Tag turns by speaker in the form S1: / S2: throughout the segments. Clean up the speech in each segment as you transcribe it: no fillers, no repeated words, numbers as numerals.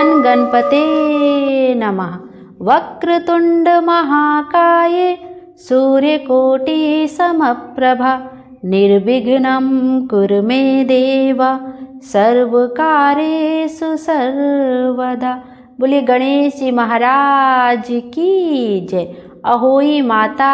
S1: गण गणपते नमः। वक्रतुंड महाकाय सूर्यकोटि समप्रभा निर्विघ्नं कुरु मे देव सर्वकार्येषु सर्वदा। बोलिए गणेश जी महाराज की जय। अहोई माता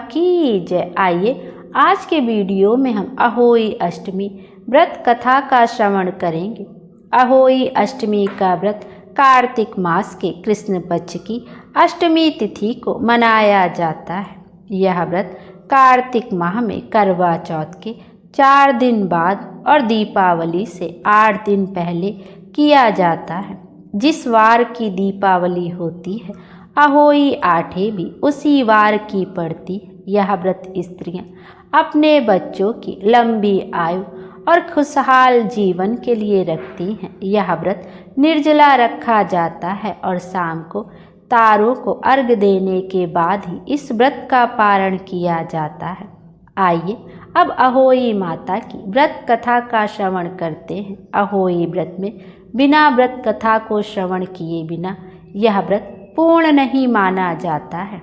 S1: की जय। आइए आज के वीडियो में हम अहोई अष्टमी व्रत कथा का श्रवण करेंगे। अहोई अष्टमी का व्रत कार्तिक मास के कृष्ण पक्ष की अष्टमी तिथि को मनाया जाता है। यह व्रत कार्तिक माह में करवा चौथ के 4 दिन बाद और दीपावली से 8 दिन पहले किया जाता है। जिस वार की दीपावली होती है अहोई आठे भी उसी वार की पड़ती है। यह व्रत स्त्रियां अपने बच्चों की लंबी आयु और खुशहाल जीवन के लिए रखती हैं। यह व्रत निर्जला रखा जाता है और शाम को तारों को अर्घ देने के बाद ही इस व्रत का पारण किया जाता है। आइए अब अहोई माता की व्रत कथा का श्रवण करते हैं। अहोई व्रत में बिना व्रत कथा को श्रवण किए बिना यह व्रत पूर्ण नहीं माना जाता है।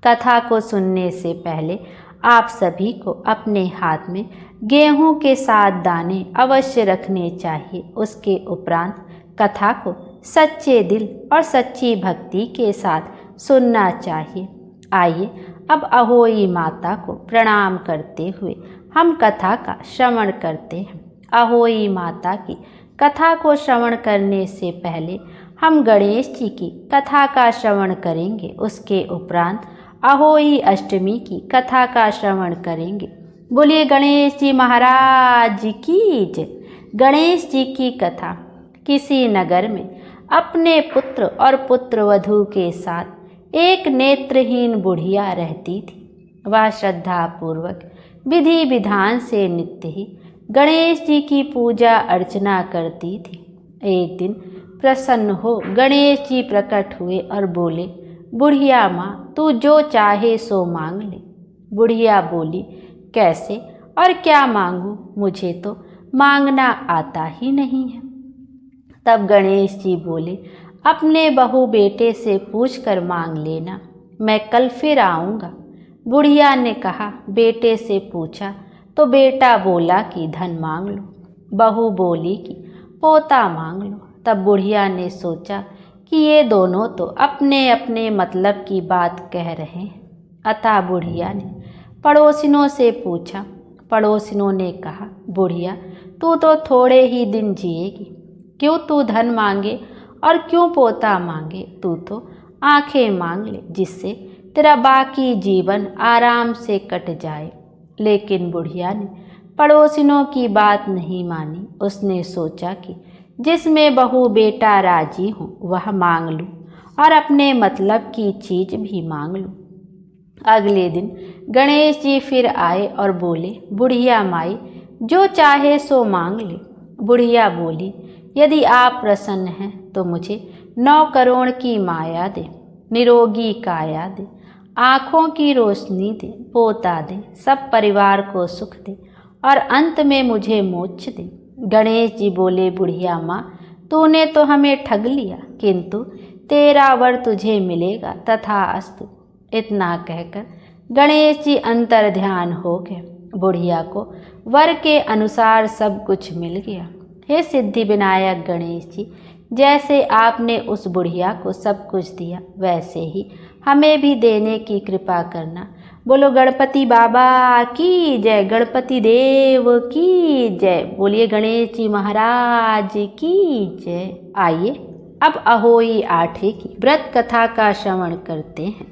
S1: कथा को सुनने से पहले आप सभी को अपने हाथ में गेहूं के 7 दाने अवश्य रखने चाहिए। उसके उपरांत कथा को सच्चे दिल और सच्ची भक्ति के साथ सुनना चाहिए। आइए अब अहोई माता को प्रणाम करते हुए हम कथा का श्रवण करते हैं। अहोई माता की कथा को श्रवण करने से पहले हम गणेश जी की कथा का श्रवण करेंगे। उसके उपरांत अहोई अष्टमी की कथा का श्रवण करेंगे। बोलिए गणेश जी महाराज की जय। गणेश जी की कथा। किसी नगर में अपने पुत्र और पुत्रवधू के साथ एक नेत्रहीन बुढ़िया रहती थी। वह श्रद्धापूर्वक विधि विधान से नित्य ही गणेश जी की पूजा अर्चना करती थी। एक दिन प्रसन्न हो गणेश जी प्रकट हुए और बोले, बुढ़िया माँ तू जो चाहे सो मांग ले। बुढ़िया बोली, कैसे और क्या मांगूं, मुझे तो मांगना आता ही नहीं है। तब गणेश जी बोले, अपने बहू बेटे से पूछकर मांग लेना, मैं कल फिर आऊँगा। बुढ़िया ने कहा, बेटे से पूछा तो बेटा बोला कि धन मांग लो, बहू बोली कि पोता मांग लो। तब बुढ़िया ने सोचा कि ये दोनों तो अपने अपने मतलब की बात कह रहे हैं। अतः बुढ़िया ने पड़ोसिनों से पूछा। पड़ोसिनों ने कहा, बुढ़िया तू तो थोड़े ही दिन जिएगी, क्यों तू धन मांगे और क्यों पोता मांगे, तू तो आंखें मांग ले जिससे तेरा बाकी जीवन आराम से कट जाए। लेकिन बुढ़िया ने पड़ोसिनों की बात नहीं मानी। उसने सोचा कि जिसमें बहू बेटा राजी हो वह मांग लूँ और अपने मतलब की चीज भी मांग लूँ। अगले दिन गणेश जी फिर आए और बोले, बुढ़िया माई जो चाहे सो मांग ले। बुढ़िया बोली, यदि आप प्रसन्न हैं तो मुझे 9 करोड़ की माया दे, निरोगी काया दे, आँखों की रोशनी दे, पोता दे, सब परिवार को सुख दे और अंत में मुझे मोक्ष दे। गणेश जी बोले, बुढ़िया माँ तूने तो हमें ठग लिया, किंतु तेरा वर तुझे मिलेगा तथास्तु। इतना कहकर गणेश जी अंतर ध्यान हो गए। बुढ़िया को वर के अनुसार सब कुछ मिल गया। हे सिद्धि विनायक गणेश जी, जैसे आपने उस बुढ़िया को सब कुछ दिया वैसे ही हमें भी देने की कृपा करना। बोलो गणपति बाबा की जय, गणपति देव की जय। बोलिए गणेश जी महाराज की जय। आइए अब अहोई आठे की व्रत कथा का श्रवण करते हैं।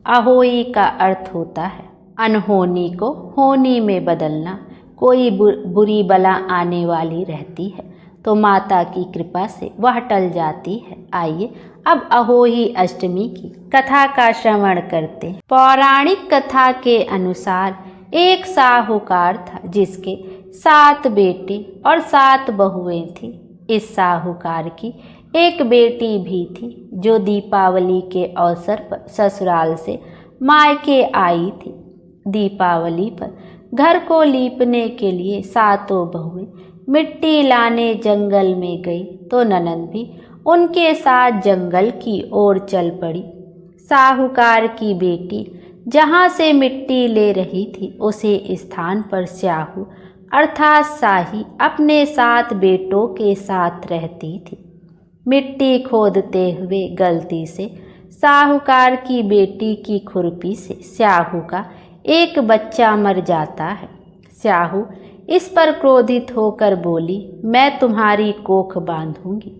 S1: अहोई का अर्थ होता है अनहोनी को होनी में बदलना। कोई बुरी बला आने वाली रहती है तो माता की कृपा से वह टल जाती है। आइए अब अहोई अष्टमी की कथा का श्रवण करते हैं। पौराणिक कथा के अनुसार एक साहूकार था जिसके 7 बेटे और 7 बहुएं थी। इस साहूकार की एक बेटी भी थी जो दीपावली के अवसर पर ससुराल से मायके आई थी। दीपावली पर घर को लीपने के लिए 7 बहुएं मिट्टी लाने जंगल में गई तो ननंद भी उनके साथ जंगल की ओर चल पड़ी। साहूकार की बेटी जहाँ से मिट्टी ले रही थी उसे स्थान पर स्याहू अर्थात शाही अपने 7 बेटों के साथ रहती थी। मिट्टी खोदते हुए गलती से साहूकार की बेटी की खुरपी से स्याहू का एक बच्चा मर जाता है। स्याहू इस पर क्रोधित होकर बोली, मैं तुम्हारी कोख बांधूंगी।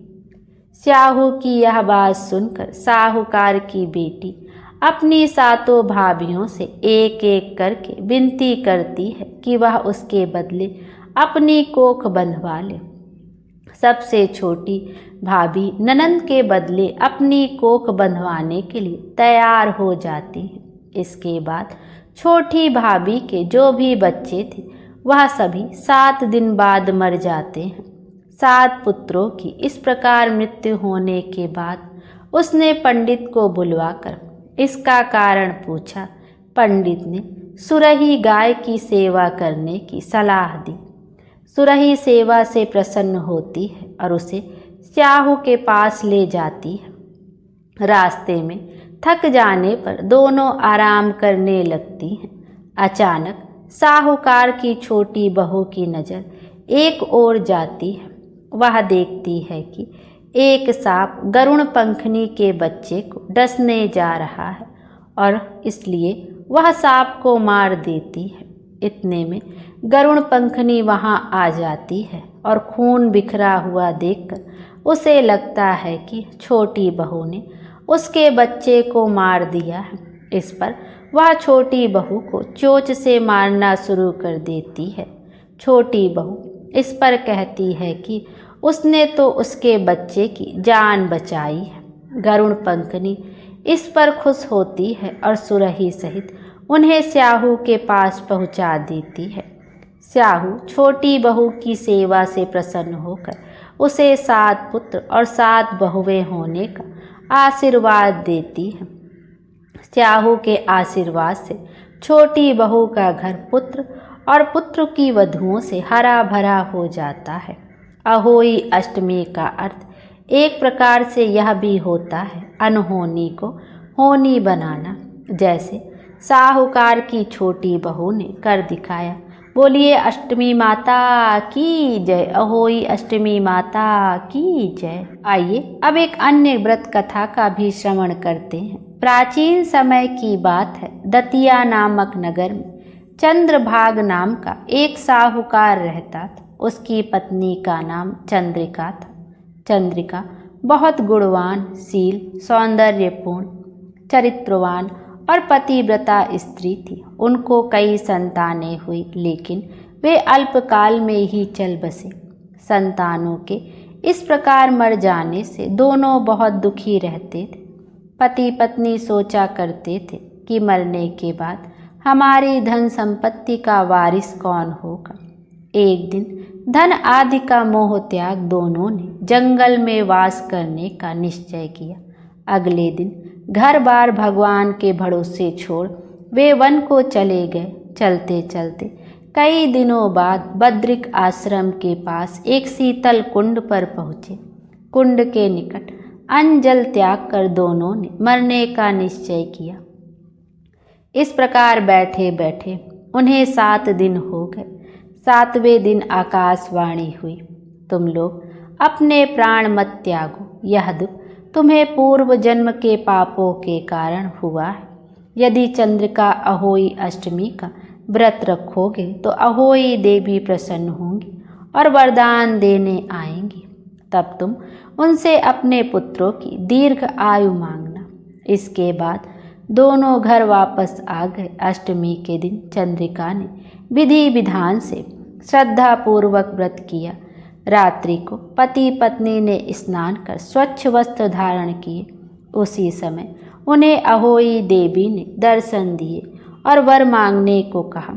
S1: स्याहू की यह बात सुनकर साहूकार की बेटी अपनी 7 भाभियों से एक एक करके विनती करती है कि वह उसके बदले अपनी कोख बंधवा ले। सबसे छोटी भाभी ननंद के बदले अपनी कोख बंधवाने के लिए तैयार हो जाती है। इसके बाद छोटी भाभी के जो भी बच्चे थे वह सभी 7 दिन बाद मर जाते हैं। 7 पुत्रों की इस प्रकार मृत्यु होने के बाद उसने पंडित को बुलवाकर इसका कारण पूछा। पंडित ने सुरही गाय की सेवा करने की सलाह दी। सुरही सेवा से प्रसन्न होती है और उसे स्याहू के पास ले जाती है। रास्ते में थक जाने पर दोनों आराम करने लगती हैं। अचानक साहूकार की छोटी बहू की नज़र एक ओर जाती है। वह देखती है कि एक सांप गरुड़ पंखनी के बच्चे को डसने जा रहा है और इसलिए वह सांप को मार देती है। इतने में गरुड़ पंखनी वहां आ जाती है और खून बिखरा हुआ देखकर उसे लगता है कि छोटी बहू ने उसके बच्चे को मार दिया है। इस पर वह छोटी बहू को चोंच से मारना शुरू कर देती है। छोटी बहू इस पर कहती है कि उसने तो उसके बच्चे की जान बचाई है। गरुड़ पंखनी इस पर खुश होती है और सुरही सहित उन्हें स्याहू के पास पहुंचा देती है। स्याहू छोटी बहू की सेवा से प्रसन्न होकर उसे 7 पुत्र और 7 बहुएं होने का आशीर्वाद देती है। स्याहू के आशीर्वाद से छोटी बहू का घर पुत्र और पुत्र की वधुओं से हरा भरा हो जाता है। अहोई अष्टमी का अर्थ एक प्रकार से यह भी होता है अनहोनी को होनी बनाना, जैसे साहूकार की छोटी बहू ने कर दिखाया। बोलिए अष्टमी माता की जय, अहोई अष्टमी माता की जय। आइए अब एक अन्य व्रत कथा का भी श्रवण करते हैं। प्राचीन समय की बात है। दतिया नामक नगर में चंद्रभाग नाम का एक साहूकार रहता था। उसकी पत्नी का नाम चंद्रिका था। चंद्रिका बहुत गुणवान, शील, सौंदर्यपूर्ण, चरित्रवान और पतिव्रता स्त्री थी। उनको कई संतानें हुई, लेकिन वे अल्पकाल में ही चल बसे। संतानों के इस प्रकार मर जाने से दोनों बहुत दुखी रहते थे। पति पत्नी सोचा करते थे कि मरने के बाद हमारी धन संपत्ति का वारिस कौन होगा। एक दिन धन आदि का मोह त्याग दोनों ने जंगल में वास करने का निश्चय किया। अगले दिन घर बार भगवान के भरोसे छोड़ वे वन को चले गए। चलते चलते कई दिनों बाद बद्रिक आश्रम के पास एक शीतल कुंड पर पहुँचे। कुंड के निकट अन्न जल त्याग कर दोनों ने मरने का निश्चय किया। इस प्रकार बैठे बैठे उन्हें 7 दिन हो गए। 7वें दिन आकाशवाणी हुई, तुम लोग अपने प्राण मत त्यागो, यह दुख तुम्हें पूर्व जन्म के पापों के कारण हुआ है। यदि चंद्रिका अहोई अष्टमी का व्रत रखोगे तो अहोई देवी प्रसन्न होंगी और वरदान देने आएंगी। तब तुम उनसे अपने पुत्रों की दीर्घ आयु मांगना। इसके बाद दोनों घर वापस आ गए। अष्टमी के दिन चंद्रिका ने विधि विधान से श्रद्धापूर्वक व्रत किया। रात्रि को पति पत्नी ने स्नान कर स्वच्छ वस्त्र धारण किए। उसी समय उन्हें अहोई देवी ने दर्शन दिए और वर मांगने को कहा।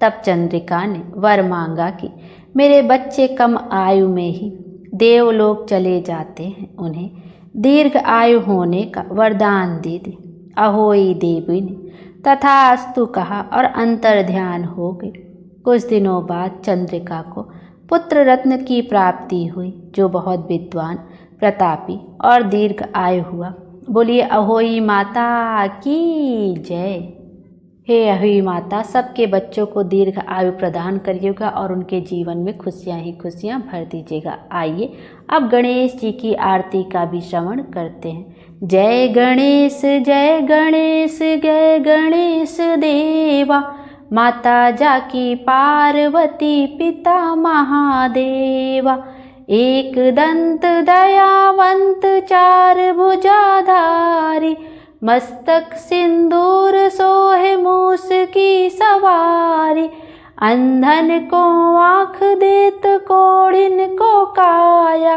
S1: तब चंद्रिका ने वर मांगा कि मेरे बच्चे कम आयु में ही देवलोक चले जाते हैं, उन्हें दीर्घ आयु होने का वरदान दे दे। अहोई देवी ने तथास्तु कहा और अंतर ध्यान हो गई। कुछ दिनों बाद चंद्रिका को पुत्र रत्न की प्राप्ति हुई, जो बहुत विद्वान प्रतापी और दीर्घ आयु हुआ। बोलिए अहोई माता की जय। हे अहोई माता, सबके बच्चों को दीर्घ आयु प्रदान करिएगा और उनके जीवन में खुशियाँ ही खुशियाँ भर दीजिएगा। आइए अब गणेश जी की आरती का भी श्रवण करते हैं। जय गणेश जय गणेश जय गणेश देवा, माता जाकी पार्वती पिता महादेवा। एक दंत दयावंत चार भुजाधारी, मस्तक सिंदूर सोहे मूस की सवारी। अंधन को आँख देत कोढ़िन को काया,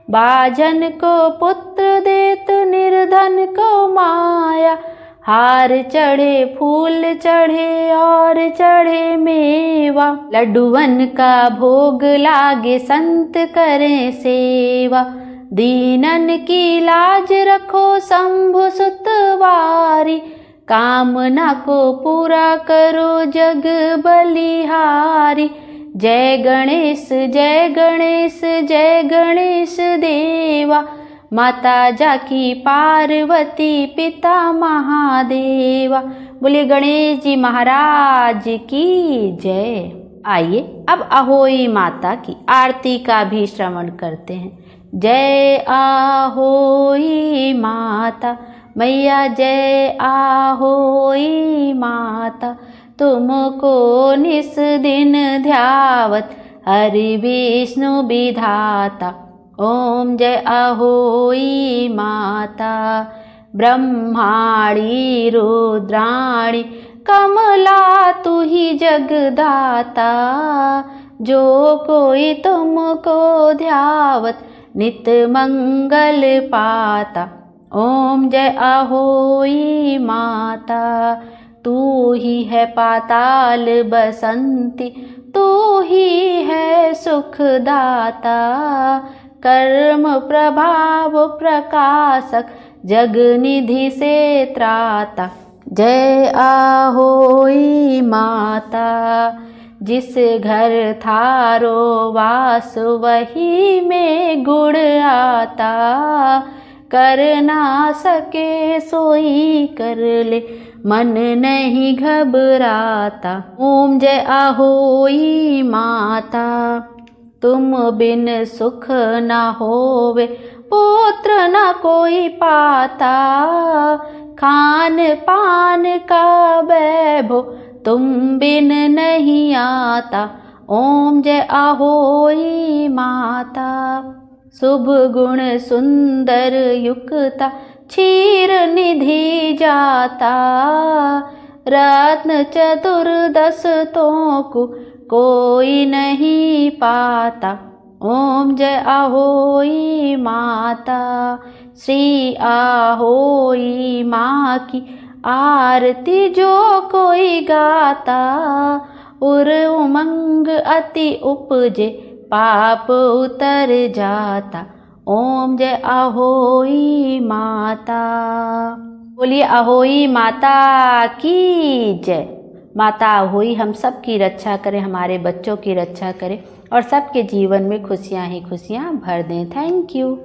S1: बाजन को पुत्र देत निर्धन को माया। हार चढ़े फूल चढ़े और चढ़े मेवा, लड्डुअन का भोग लागे संत करें सेवा। दीनन की लाज रखो शंभु सुतवारी, कामना को पूरा करो जग बलिहारी। जय गणेश जय गणेश जय गणेश देवा, माता जाकी पार्वती पिता महादेवा। बोलिए गणेश जी महाराज की जय। आइए अब अहोई माता की आरती का भी श्रवण करते हैं। जय आहोई माता मैया, जय आहोई माता, तुमको निस दिन ध्यावत हरि विष्णु विधाता। ओम जय अहोई माता, ब्रह्माणी रुद्राणी कमला तू ही जगदाता। जो कोई तुमको ध्यावत नित मंगल पाता। ओम जय अहोई माता, तू ही है पाताल बसंती, तू ही है सुखदाता। कर्म प्रभाव प्रकाशक जग निधि से त्राता। जय आहोई माता, जिस घर थारो वास वही में गुण आता। कर ना सके सोई कर ले, मन नहीं घबराता। ओम जय आहोई माता, तुम बिन सुख न होवे, पुत्र न कोई पाता। खान पान का वैभव तुम बिन नहीं आता। ओम जय आहोई माता, शुभ गुण सुंदर युक्ता क्षीर निधि जाता। रत्न चतुर्दश तो कोई नहीं पाता। ओम जय आहोई माता, श्री आहोई माँ की आरती जो कोई गाता। उर उमंग अति उपजे, पाप उतर जाता। ओम जय आहोई माता। बोलिए अहोई माता की जय। माता अहोई हम सब की रक्षा करें, हमारे बच्चों की रक्षा करें और सबके जीवन में खुशियाँ ही खुशियाँ भर दें। Thank you.